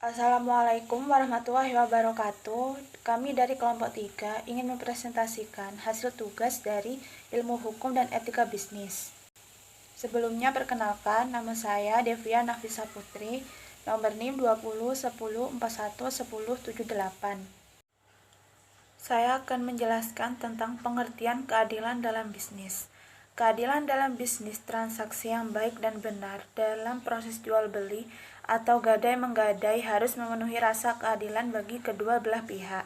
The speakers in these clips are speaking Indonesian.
Assalamualaikum warahmatullahi wabarakatuh. Kami dari kelompok 3 ingin mempresentasikan hasil tugas dari Ilmu Hukum dan Etika Bisnis. Sebelumnya perkenalkan, nama saya Devia Nafisa Putri, nomor NIM 20 10 41 10 78. Saya akan menjelaskan tentang pengertian keadilan dalam bisnis. Keadilan dalam bisnis transaksi yang baik dan benar dalam proses jual beli atau gadai-menggadai harus memenuhi rasa keadilan bagi kedua belah pihak.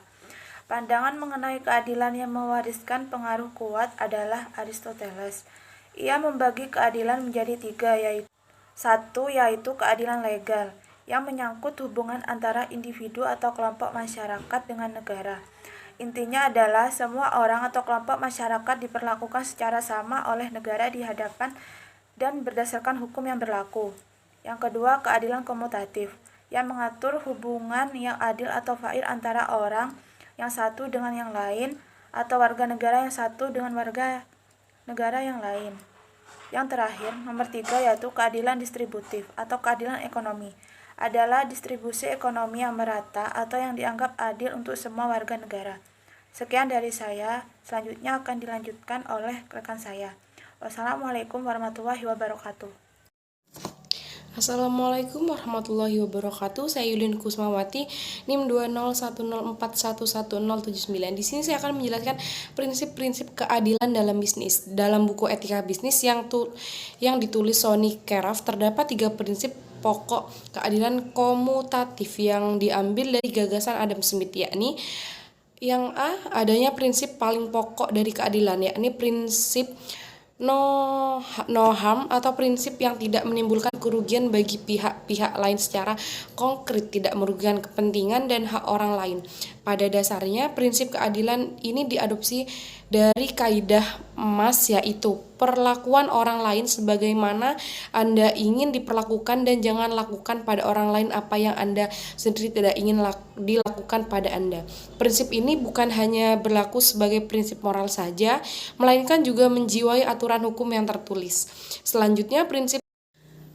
Pandangan mengenai keadilan yang mewariskan pengaruh kuat adalah Aristoteles. Ia membagi keadilan menjadi 3, yaitu 1. Yaitu keadilan legal, yang menyangkut hubungan antara individu atau kelompok masyarakat dengan negara. Intinya adalah semua orang atau kelompok masyarakat diperlakukan secara sama oleh negara di hadapan dan berdasarkan hukum yang berlaku. Yang kedua, keadilan komutatif, yang mengatur hubungan yang adil atau fair antara orang yang satu dengan yang lain atau warga negara yang satu dengan warga negara yang lain. Yang terakhir, nomor 3, yaitu keadilan distributif atau keadilan ekonomi, adalah distribusi ekonomi yang merata atau yang dianggap adil untuk semua warga negara. Sekian dari saya, selanjutnya akan dilanjutkan oleh rekan saya. Wassalamualaikum warahmatullahi wabarakatuh. Assalamualaikum warahmatullahi wabarakatuh. Saya Yulin Kusmawati, NIM 20104111079. Di sini saya akan menjelaskan prinsip-prinsip keadilan dalam bisnis. Dalam buku Etika Bisnis yang ditulis Sonny Keraf, terdapat 3 prinsip pokok keadilan komutatif yang diambil dari gagasan Adam Smith, yakni yang A, adanya prinsip paling pokok dari keadilan, yakni prinsip no harm atau prinsip yang tidak menimbulkan kerugian bagi pihak-pihak lain secara konkret, tidak merugikan kepentingan dan hak orang lain. Pada dasarnya, prinsip keadilan ini diadopsi dari kaidah emas, yaitu perlakuan orang lain sebagaimana Anda ingin diperlakukan dan jangan lakukan pada orang lain apa yang Anda sendiri tidak ingin dilakukan pada Anda. Prinsip ini bukan hanya berlaku sebagai prinsip moral saja, melainkan juga menjiwai aturan hukum yang tertulis. Selanjutnya, prinsip.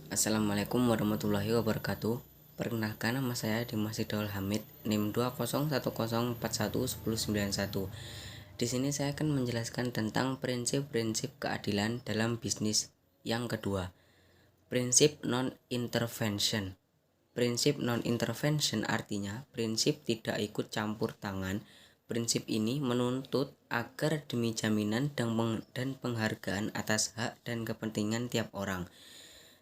Assalamualaikum warahmatullahi wabarakatuh. Perkenalkan, nama saya Dimas Hidayul Hamid, NIM 20110411091. Di sini saya akan menjelaskan tentang prinsip-prinsip keadilan dalam bisnis. Yang kedua, prinsip non-intervention. Prinsip non-intervention artinya prinsip tidak ikut campur tangan. Prinsip ini menuntut agar demi jaminan dan penghargaan atas hak dan kepentingan tiap orang,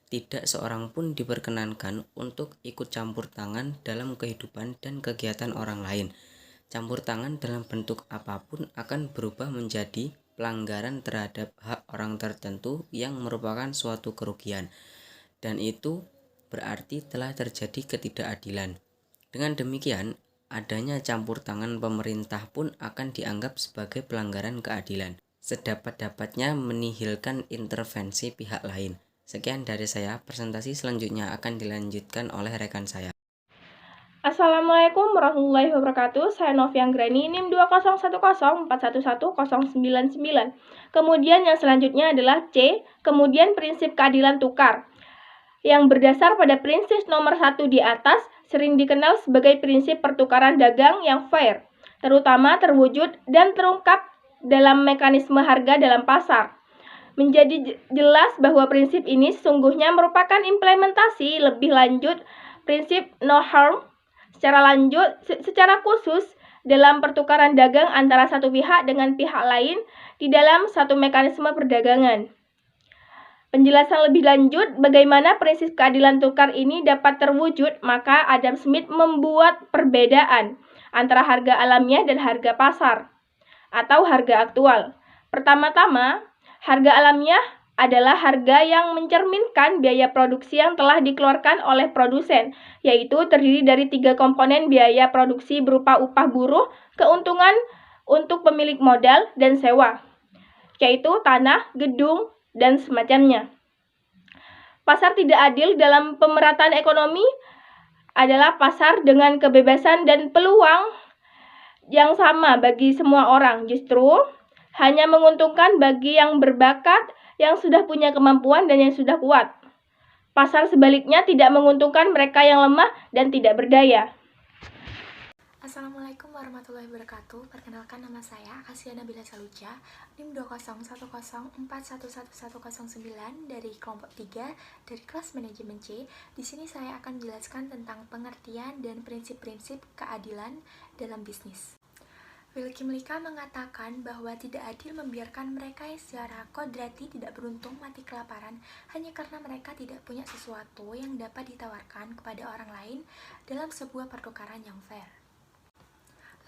tidak seorang pun diperkenankan untuk ikut campur tangan dalam kehidupan dan kegiatan orang lain. Campur tangan dalam bentuk apapun akan berubah menjadi pelanggaran terhadap hak orang tertentu yang merupakan suatu kerugian, dan itu berarti telah terjadi ketidakadilan. Dengan demikian, adanya campur tangan pemerintah pun akan dianggap sebagai pelanggaran keadilan, sedapat-dapatnya menihilkan intervensi pihak lain. Sekian dari saya, presentasi selanjutnya akan dilanjutkan oleh rekan saya. Assalamualaikum warahmatullahi wabarakatuh. Saya Novian Grani, NIM 20104111099. Kemudian yang selanjutnya adalah C, kemudian prinsip keadilan tukar, yang berdasar pada prinsip nomor 1 di atas, sering dikenal sebagai prinsip pertukaran dagang yang fair, terutama terwujud dan terungkap dalam mekanisme harga dalam pasar. Menjadi jelas bahwa prinsip ini sesungguhnya merupakan implementasi lebih lanjut prinsip no harm secara khusus dalam pertukaran dagang antara satu pihak dengan pihak lain di dalam satu mekanisme perdagangan. Penjelasan lebih lanjut bagaimana prinsip keadilan tukar ini dapat terwujud, maka Adam Smith membuat perbedaan antara harga alamiah dan harga pasar atau harga aktual. Pertama-tama, harga alamiah adalah harga yang mencerminkan biaya produksi yang telah dikeluarkan oleh produsen, yaitu terdiri dari 3 komponen biaya produksi berupa upah buruh, keuntungan untuk pemilik modal, dan sewa, yaitu tanah, gedung, dan semacamnya. Pasar tidak adil dalam pemerataan ekonomi adalah pasar dengan kebebasan dan peluang yang sama bagi semua orang, justru hanya menguntungkan bagi yang berbakat, yang sudah punya kemampuan, dan yang sudah kuat. Pasar sebaliknya tidak menguntungkan mereka yang lemah dan tidak berdaya. Assalamualaikum warahmatullahi wabarakatuh. Perkenalkan, nama saya Asia Nabila Saluja, NIM 20104111109 dari kelompok 3 dari kelas manajemen C. Di sini saya akan menjelaskan tentang pengertian dan prinsip-prinsip keadilan dalam bisnis. Wilkie Mlika mengatakan bahwa tidak adil membiarkan mereka yang secara kodrati tidak beruntung mati kelaparan hanya karena mereka tidak punya sesuatu yang dapat ditawarkan kepada orang lain dalam sebuah pertukaran yang fair.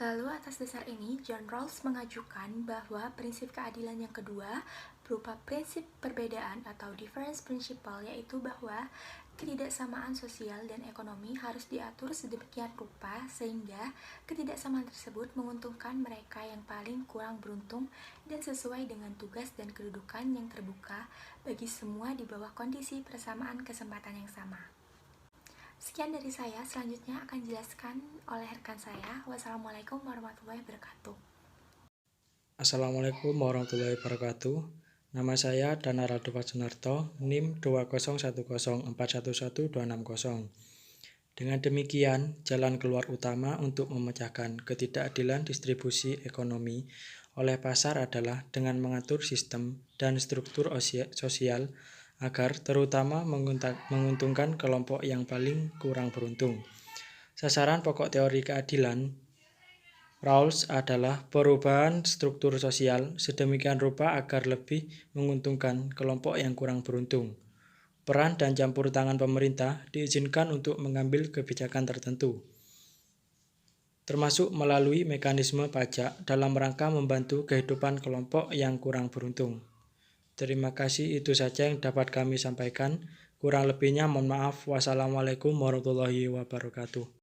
Lalu atas dasar ini, John Rawls mengajukan bahwa prinsip keadilan yang kedua berupa prinsip perbedaan atau difference principle, yaitu bahwa ketidaksamaan sosial dan ekonomi harus diatur sedemikian rupa sehingga ketidaksamaan tersebut menguntungkan mereka yang paling kurang beruntung dan sesuai dengan tugas dan kedudukan yang terbuka bagi semua di bawah kondisi persamaan kesempatan yang sama. Sekian dari saya, selanjutnya akan dijelaskan oleh rekan saya. Wassalamualaikum warahmatullahi wabarakatuh. Assalamualaikum warahmatullahi wabarakatuh. Nama saya Dana Radova Sunarto, NIM 20104111260. Dengan demikian, jalan keluar utama untuk memecahkan ketidakadilan distribusi ekonomi oleh pasar adalah dengan mengatur sistem dan struktur sosial agar terutama menguntungkan kelompok yang paling kurang beruntung. Sasaran pokok teori keadilan Rawls adalah perubahan struktur sosial sedemikian rupa agar lebih menguntungkan kelompok yang kurang beruntung. Peran dan campur tangan pemerintah diizinkan untuk mengambil kebijakan tertentu, termasuk melalui mekanisme pajak dalam rangka membantu kehidupan kelompok yang kurang beruntung. Terima kasih, itu saja yang dapat kami sampaikan. Kurang lebihnya mohon maaf. Wassalamualaikum warahmatullahi wabarakatuh.